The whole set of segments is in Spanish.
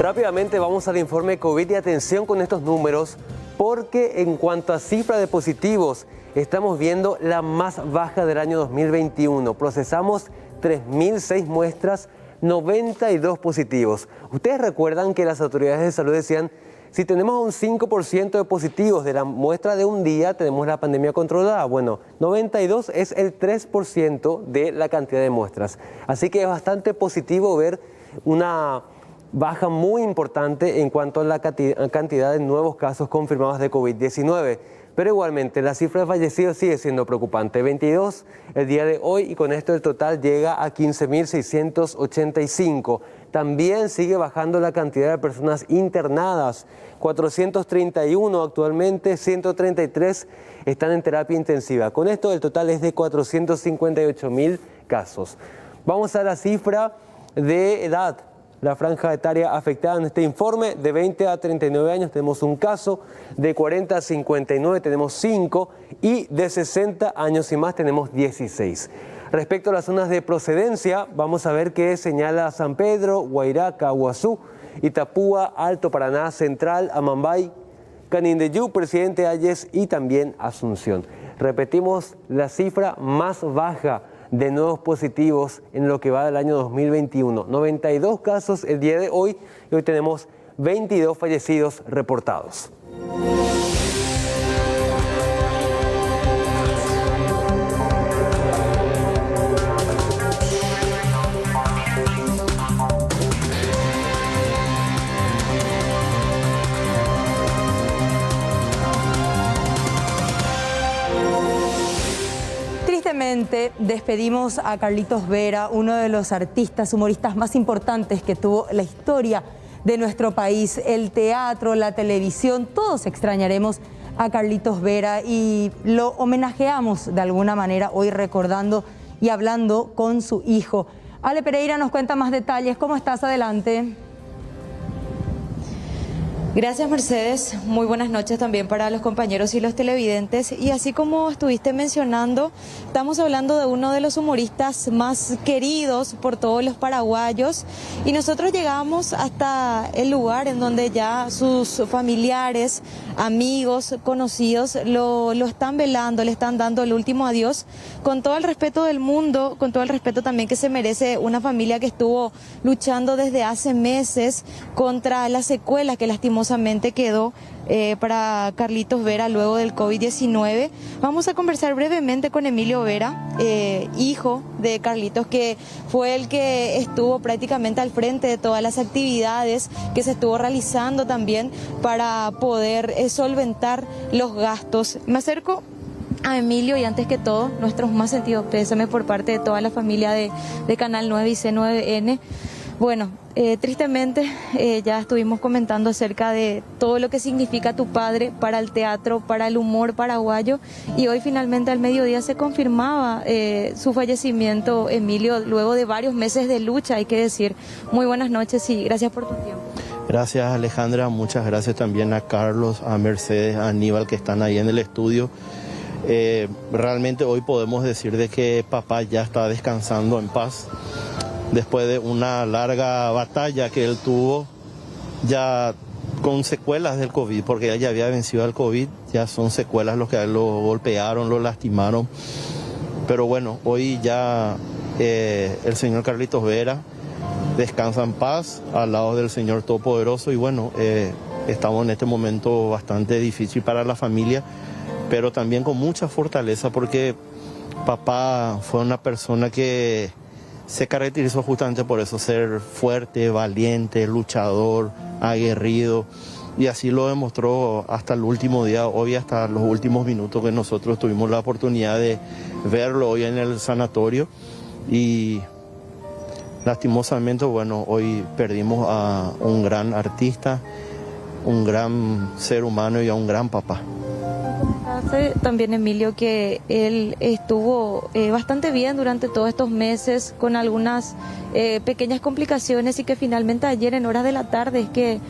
Rápidamente vamos al informe COVID y atención con estos números, porque en cuanto a cifra de positivos, estamos viendo la más baja del año 2021. Procesamos 3.006 muestras, 92 positivos. Ustedes recuerdan que las autoridades de salud decían, si tenemos un 5% de positivos de la muestra de un día, tenemos la pandemia controlada. Bueno, 92 es el 3% de la cantidad de muestras. Así que es bastante positivo ver una baja muy importante en cuanto a la cantidad de nuevos casos confirmados de COVID-19. Pero igualmente la cifra de fallecidos sigue siendo preocupante. 22 el día de hoy y con esto el total llega a 15.685. También sigue bajando la cantidad de personas internadas. 431 actualmente, 133 están en terapia intensiva. Con esto el total es de 458.000 casos. Vamos a la cifra de edad. La franja etaria afectada en este informe, de 20 a 39 años tenemos un caso, de 40 a 59 tenemos 5 y de 60 años y más tenemos 16. Respecto a las zonas de procedencia, vamos a ver que señala San Pedro, Guairaca, Guazú, Itapúa, Alto Paraná, Central, Amambay, Canindeyú, Presidente Hayes y también Asunción. Repetimos la cifra más baja de nuevos positivos en lo que va del año 2021. 92 casos el día de hoy y hoy tenemos 22 fallecidos reportados. Tristemente despedimos a Carlitos Vera, uno de los artistas, humoristas más importantes que tuvo la historia de nuestro país. El teatro, la televisión, todos extrañaremos a Carlitos Vera y lo homenajeamos de alguna manera hoy recordando y hablando con su hijo. Ale Pereira nos cuenta más detalles. ¿Cómo estás? Adelante. Gracias, Mercedes. Muy buenas noches también para los compañeros y los televidentes. Y así como estuviste mencionando, estamos hablando de uno de los humoristas más queridos por todos los paraguayos. Y nosotros llegamos hasta el lugar en donde ya sus familiares, amigos, conocidos lo están velando, le están dando el último adiós, con todo el respeto del mundo, con todo el respeto también que se merece una familia que estuvo luchando desde hace meses contra las secuelas que lastimosamente quedó para Carlitos Vera luego del COVID-19. Vamos a conversar brevemente con Emilio Vera, hijo de Carlitos, que fue el que estuvo prácticamente al frente de todas las actividades que se estuvo realizando también para poder solventar los gastos. Me acerco a Emilio y antes que todo, nuestros más sentidos pésames por parte de toda la familia de Canal 9 y C9N. Bueno, tristemente ya estuvimos comentando acerca de todo lo que significa tu padre para el teatro, para el humor paraguayo, y hoy finalmente al mediodía se confirmaba su fallecimiento, Emilio, luego de varios meses de lucha, hay que decir. Muy buenas noches y gracias por tu tiempo. Gracias, Alejandra, muchas gracias también a Carlos, a Mercedes, a Aníbal, que están ahí en el estudio. Realmente hoy podemos decir de que papá ya está descansando en paz. Después de una larga batalla que él tuvo, ya con secuelas del COVID, porque él ya había vencido al COVID, ya son secuelas los que a él lo golpearon, lo lastimaron. Pero bueno, hoy ya el señor Carlitos Vera descansa en paz al lado del Señor Todopoderoso y bueno, estamos en este momento bastante difícil para la familia, pero también con mucha fortaleza porque papá fue una persona que se caracterizó justamente por eso, ser fuerte, valiente, luchador, aguerrido, y así lo demostró hasta el último día, hoy hasta los últimos minutos que nosotros tuvimos la oportunidad de verlo hoy en el sanatorio. Y lastimosamente, bueno, hoy perdimos a un gran artista, un gran ser humano y a un gran papá. También, Emilio, que él estuvo bastante bien durante todos estos meses con algunas pequeñas complicaciones y que finalmente ayer en horas de la tarde es que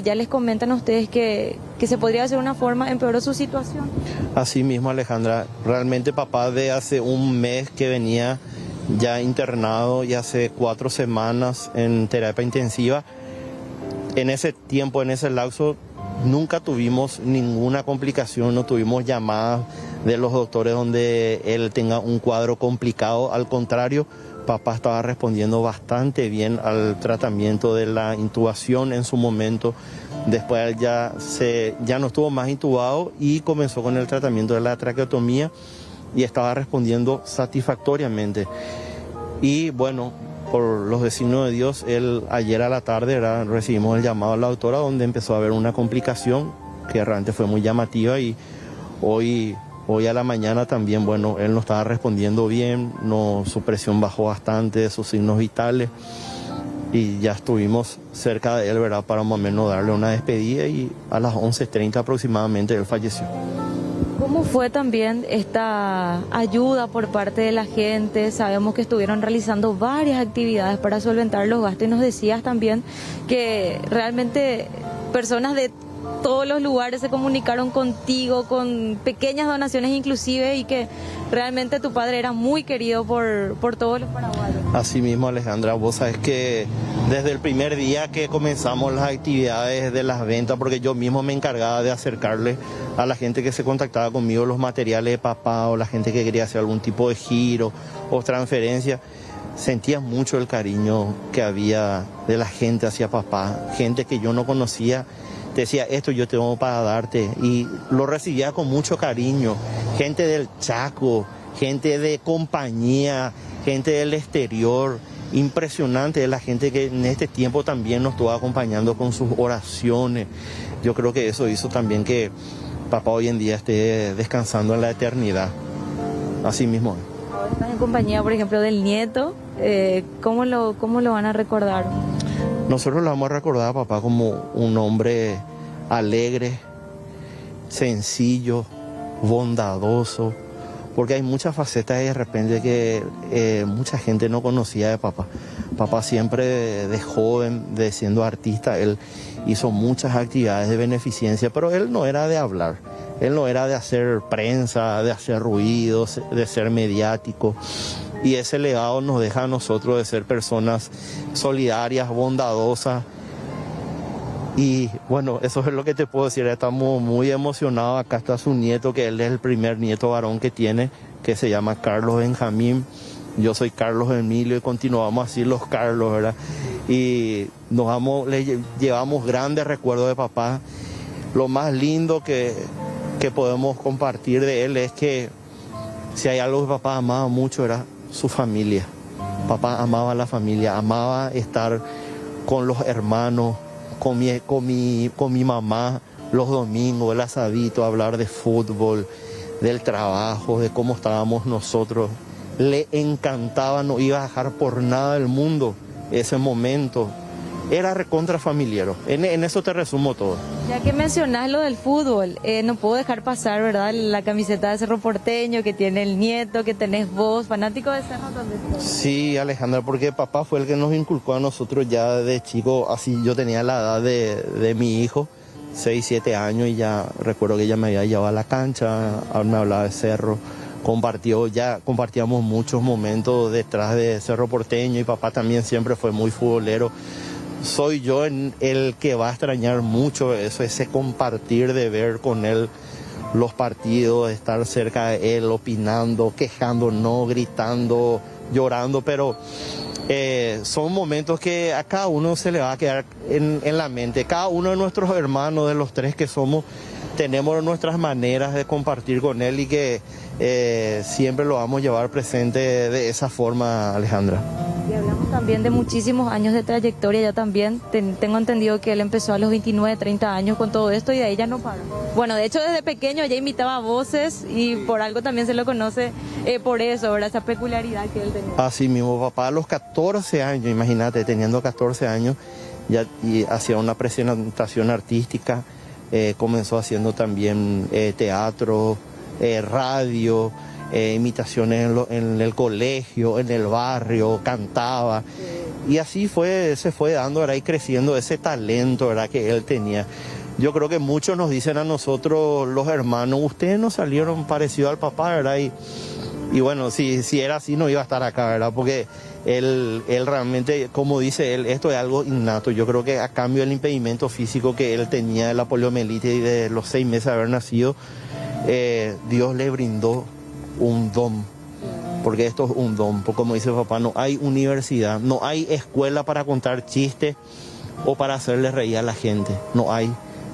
ya les comentan a ustedes que se podría hacer una forma empeoró su situación. Así mismo, Alejandra, realmente papá de hace un mes que venía ya internado y hace 4 semanas en terapia intensiva, en ese tiempo, en ese lapso, nunca tuvimos ninguna complicación, no tuvimos llamadas de los doctores donde él tenga un cuadro complicado. Al contrario, papá estaba respondiendo bastante bien al tratamiento de la intubación en su momento. Después ya no estuvo más intubado y comenzó con el tratamiento de la traqueotomía y estaba respondiendo satisfactoriamente. Y bueno, por los designios de Dios, ayer a la tarde recibimos el llamado a la doctora donde empezó a haber una complicación que realmente fue muy llamativa y hoy a la mañana también, bueno, él no estaba respondiendo bien, su presión bajó bastante, sus signos vitales y ya estuvimos cerca de él, ¿verdad?, para más o menos darle una despedida y a las 11:30 aproximadamente él falleció. ¿Cómo fue también esta ayuda por parte de la gente? Sabemos que estuvieron realizando varias actividades para solventar los gastos y nos decías también que realmente personas de todos los lugares se comunicaron contigo con pequeñas donaciones inclusive y que realmente tu padre era muy querido por todos los paraguayos. Así mismo, Alejandra, vos sabés que desde el primer día que comenzamos las actividades de las ventas, porque yo mismo me encargaba de acercarle a la gente que se contactaba conmigo los materiales de papá o la gente que quería hacer algún tipo de giro o transferencia, sentía mucho el cariño que había de la gente hacia papá, gente que yo no conocía. Te decía, esto yo tengo para darte, y lo recibía con mucho cariño. Gente del Chaco, gente de compañía, gente del exterior, impresionante la gente que en este tiempo también nos estuvo acompañando con sus oraciones. Yo creo que eso hizo también que papá hoy en día esté descansando en la eternidad. Así mismo. Ahora estás en compañía, por ejemplo, del nieto. ¿Cómo lo van a recordar? Nosotros lo vamos a recordar a papá como un hombre alegre, sencillo, bondadoso, porque hay muchas facetas de repente que mucha gente no conocía de papá. Papá siempre de joven, siendo artista, él hizo muchas actividades de beneficencia, pero él no era de hablar, él no era de hacer prensa, de hacer ruidos, de ser mediático. Y ese legado nos deja a nosotros de ser personas solidarias, bondadosas. Y bueno, eso es lo que te puedo decir. Estamos muy emocionados. Acá está su nieto, que él es el primer nieto varón que tiene, que se llama Carlos Benjamín. Yo soy Carlos Emilio y continuamos así los Carlos, ¿verdad? Y le llevamos grandes recuerdos de papá. Lo más lindo que podemos compartir de él es que si hay algo que papá amaba mucho era su familia. Papá amaba la familia, amaba estar con los hermanos, con mi mamá los domingos, el asadito, hablar de fútbol, del trabajo, de cómo estábamos nosotros. Le encantaba, no iba a dejar por nada del mundo ese momento. Era recontra familiar. En eso te resumo todo. Ya que mencionás lo del fútbol, no puedo dejar pasar, ¿verdad?, la camiseta de Cerro Porteño que tiene el nieto, que tenés vos, fanático de Cerro también. Sí, Alejandra, porque papá fue el que nos inculcó a nosotros ya de chico. Así yo tenía la edad de mi hijo, 6, 7 años, y ya recuerdo que ella me había llevado a la cancha, me hablaba de Cerro. Compartíamos muchos momentos detrás de Cerro Porteño y papá también siempre fue muy futbolero. Soy yo el que va a extrañar mucho eso, ese compartir de ver con él los partidos, estar cerca de él, opinando, quejándonos, gritando, llorando, pero son momentos que a cada uno se le va a quedar en la mente. Cada uno de nuestros hermanos, de los 3 que somos, tenemos nuestras maneras de compartir con él y que siempre lo vamos a llevar presente de esa forma, Alejandra. Y hablamos también de muchísimos años de trayectoria ya también. Tengo entendido que él empezó a los 29, 30 años con todo esto y de ahí ya no paró. Bueno, de hecho desde pequeño ya imitaba voces y por algo también se lo conoce por eso, ¿verdad? Esa peculiaridad que él tenía. Así mismo, papá a los 14 años, imagínate, teniendo 14 años, ya y hacía una presentación artística, comenzó haciendo también teatro, radio, imitaciones en el colegio, en el barrio, cantaba. Y así se fue dando, ¿verdad?, y creciendo ese talento, ¿verdad?, que él tenía. Yo creo que muchos nos dicen a nosotros, los hermanos, ustedes no salieron parecidos al papá, ¿verdad? Y bueno, si era así no iba a estar acá, ¿verdad? Porque Él realmente, como dice él, esto es algo innato. Yo creo que a cambio del impedimento físico que él tenía de la poliomielitis y de los 6 meses de haber nacido, Dios le brindó un don. Porque esto es un don. Porque como dice papá, no hay universidad, no hay escuela para contar chistes o para hacerle reír a la gente. No hay,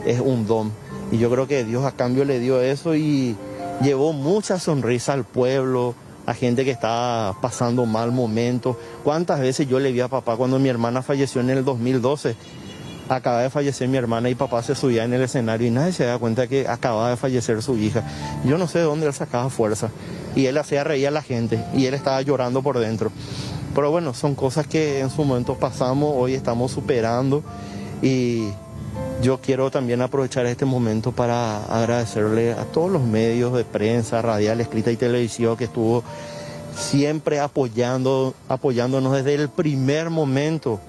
es un don. Y yo creo que Dios a cambio le dio eso y llevó mucha sonrisa al pueblo, a gente que estaba pasando mal momentos. ¿Cuántas veces yo le vi a papá cuando mi hermana falleció en el 2012? Acaba de fallecer mi hermana y papá se subía en el escenario y nadie se da cuenta que acababa de fallecer su hija. Yo no sé de dónde él sacaba fuerza. Y él hacía reír a la gente y él estaba llorando por dentro. Pero bueno, son cosas que en su momento pasamos, hoy estamos superando. Y yo quiero también aprovechar este momento para agradecerle a todos los medios de prensa, radial, escrita y televisiva que estuvo siempre apoyándonos desde el primer momento.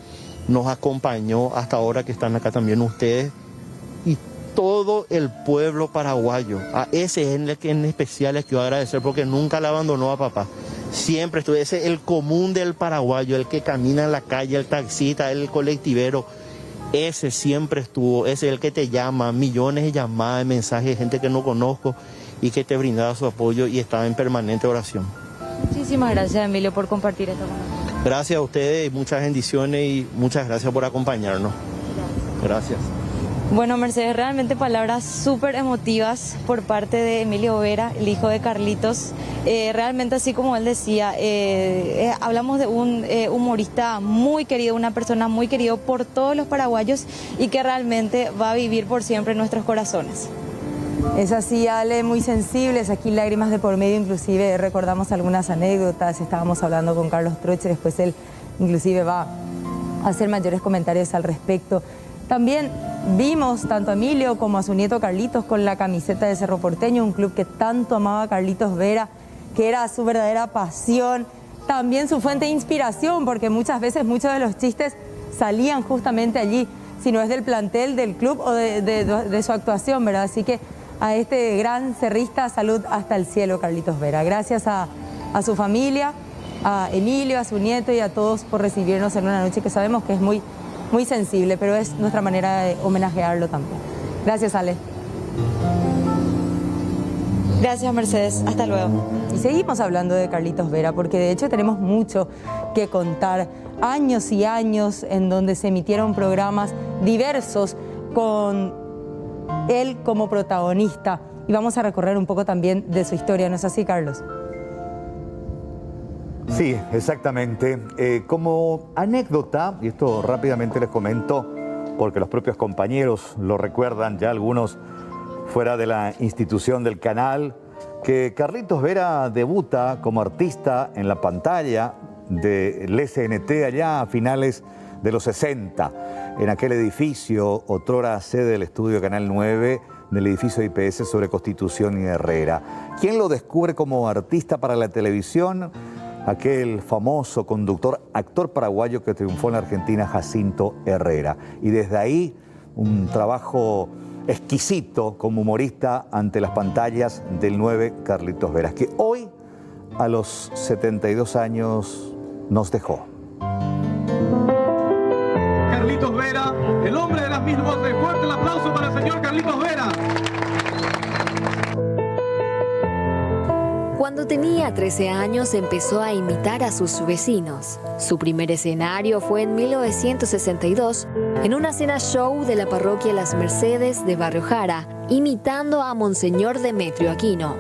Nos acompañó hasta ahora que están acá también ustedes y todo el pueblo paraguayo. A ese en especial les quiero agradecer porque nunca le abandonó a papá. Siempre estuvo, ese es el común del paraguayo, el que camina en la calle, el taxista, el colectivero. Ese siempre estuvo, ese es el que te llama, millones de llamadas, de mensajes de gente que no conozco y que te brindaba su apoyo y estaba en permanente oración. Muchísimas gracias, Emilio, por compartir esto con nosotros. Gracias a ustedes, muchas bendiciones y muchas gracias por acompañarnos. Gracias. Bueno, Mercedes, realmente palabras súper emotivas por parte de Emilio Vera, el hijo de Carlitos. Realmente, así como él decía, hablamos de un humorista muy querido, una persona muy querida por todos los paraguayos y que realmente va a vivir por siempre en nuestros corazones. Es así, Ale, muy sensibles, aquí lágrimas de por medio, inclusive recordamos algunas anécdotas, estábamos hablando con Carlos Troche, después él inclusive va a hacer mayores comentarios al respecto. También vimos tanto a Emilio como a su nieto Carlitos con la camiseta de Cerro Porteño, un club que tanto amaba a Carlitos Vera, que era su verdadera pasión, también su fuente de inspiración, porque muchas veces muchos de los chistes salían justamente allí, si no es del plantel, del club o de su actuación, ¿verdad? Así que a este gran cerrista, salud hasta el cielo, Carlitos Vera. Gracias a su familia, a Emilio, a su nieto y a todos por recibirnos en una noche que sabemos que es muy sensible, pero es nuestra manera de homenajearlo también. Gracias, Ale. Gracias, Mercedes. Hasta luego. Y seguimos hablando de Carlitos Vera, porque de hecho tenemos mucho que contar. Años y años en donde se emitieron programas diversos con él como protagonista. Y vamos a recorrer un poco también de su historia, ¿no es así, Carlos? Sí, exactamente. Como anécdota, y esto rápidamente les comento, porque los propios compañeros lo recuerdan, ya algunos fuera de la institución del canal, que Carlitos Vera debuta como artista en la pantalla del SNT allá a finales de los 60, en aquel edificio, otrora sede del estudio Canal 9, del edificio IPS sobre Constitución y Herrera. ¿Quién lo descubre como artista para la televisión? Aquel famoso conductor, actor paraguayo que triunfó en la Argentina, Jacinto Herrera. Y desde ahí un trabajo exquisito como humorista ante las pantallas del 9 Carlitos Vera, que hoy a los 72 años nos dejó. Carlitos Vera, el hombre de las mil voces. Fuerte el aplauso para el señor Carlitos Vera. Cuando tenía 13 años empezó a imitar a sus vecinos. Su primer escenario fue en 1962 en una cena show de la parroquia Las Mercedes de Barrio Jara, imitando a Monseñor Demetrio Aquino.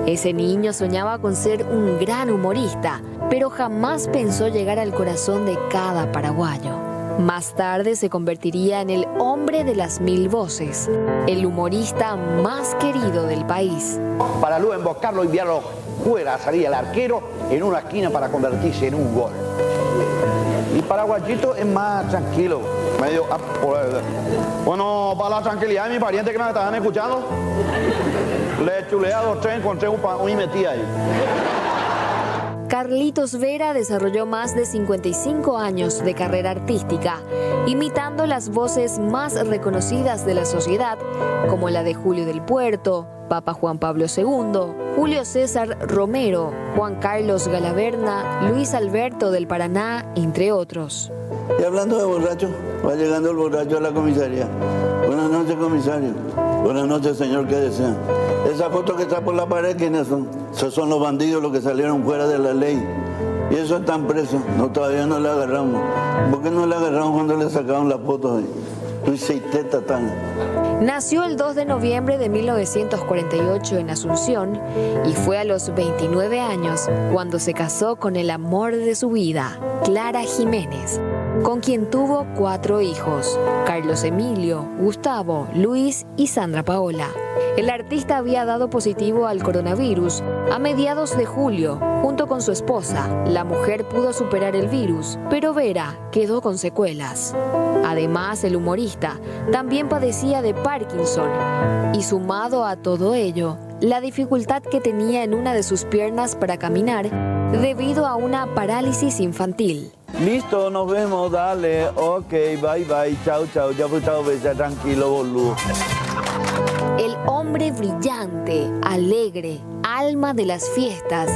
Ese niño soñaba con ser un gran humorista, pero jamás pensó llegar al corazón de cada paraguayo. Más tarde se convertiría en el hombre de las mil voces, el humorista más querido del país. Para luego embocarlo y enviarlo fuera, salía el arquero en una esquina para convertirse en un gol. Y Paraguayito es más tranquilo, medio... Bueno, para la tranquilidad de mi pariente que me estaban escuchando, le chulea 2 3, encontré un y metí ahí. Carlitos Vera desarrolló más de 55 años de carrera artística, imitando las voces más reconocidas de la sociedad, como la de Julio del Puerto, Papa Juan Pablo II, Julio César Romero, Juan Carlos Galaverna, Luis Alberto del Paraná, entre otros. Y hablando de borracho, va llegando el borracho a la comisaría. Buenas noches, comisario. Buenas noches, señor, ¿qué desea? Esa foto que está por la pared, ¿quiénes son? Esos son los bandidos, los que salieron fuera de la ley. Y esos están presos. No, todavía no le agarramos. ¿Por qué no le agarramos cuando le sacaron las fotos ahí? Nació el 2 de noviembre de 1948 en Asunción y fue a los 29 años cuando se casó con el amor de su vida, Clara Jiménez, con quien tuvo 4 hijos, Carlos Emilio, Gustavo, Luis y Sandra Paola. El artista había dado positivo al coronavirus a mediados de julio, junto con su esposa. La mujer pudo superar el virus, pero Vera quedó con secuelas. Además, el humorista también padecía de Parkinson y, sumado a todo ello, la dificultad que tenía en una de sus piernas para caminar debido a una parálisis infantil. Listo, nos vemos, dale, ok, bye bye, chao, chao, ya fue chao, bella, tranquilo, boludo. El hombre brillante, alegre, alma de las fiestas,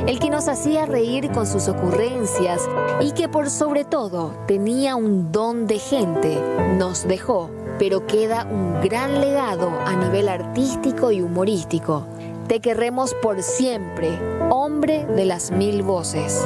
el que nos hacía reír con sus ocurrencias y que por sobre todo tenía un don de gente, nos dejó, pero queda un gran legado a nivel artístico y humorístico. Te querremos por siempre, hombre de las 1000 voces.